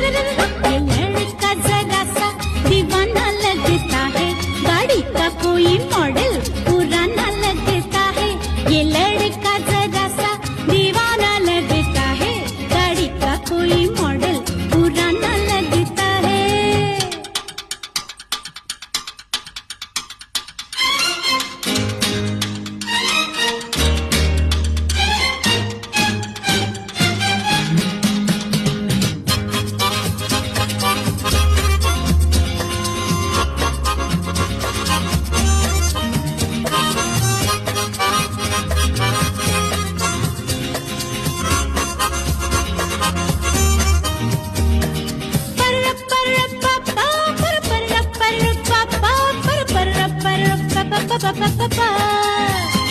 ये लड़का जरा सा दीवाना लगता है, गाड़ी का कोई मॉडल पुराना लगता है। ये लड़का जरा सा दीवाना लगता है, गाड़ी का कोई मॉडल पुराना लगता है। Pa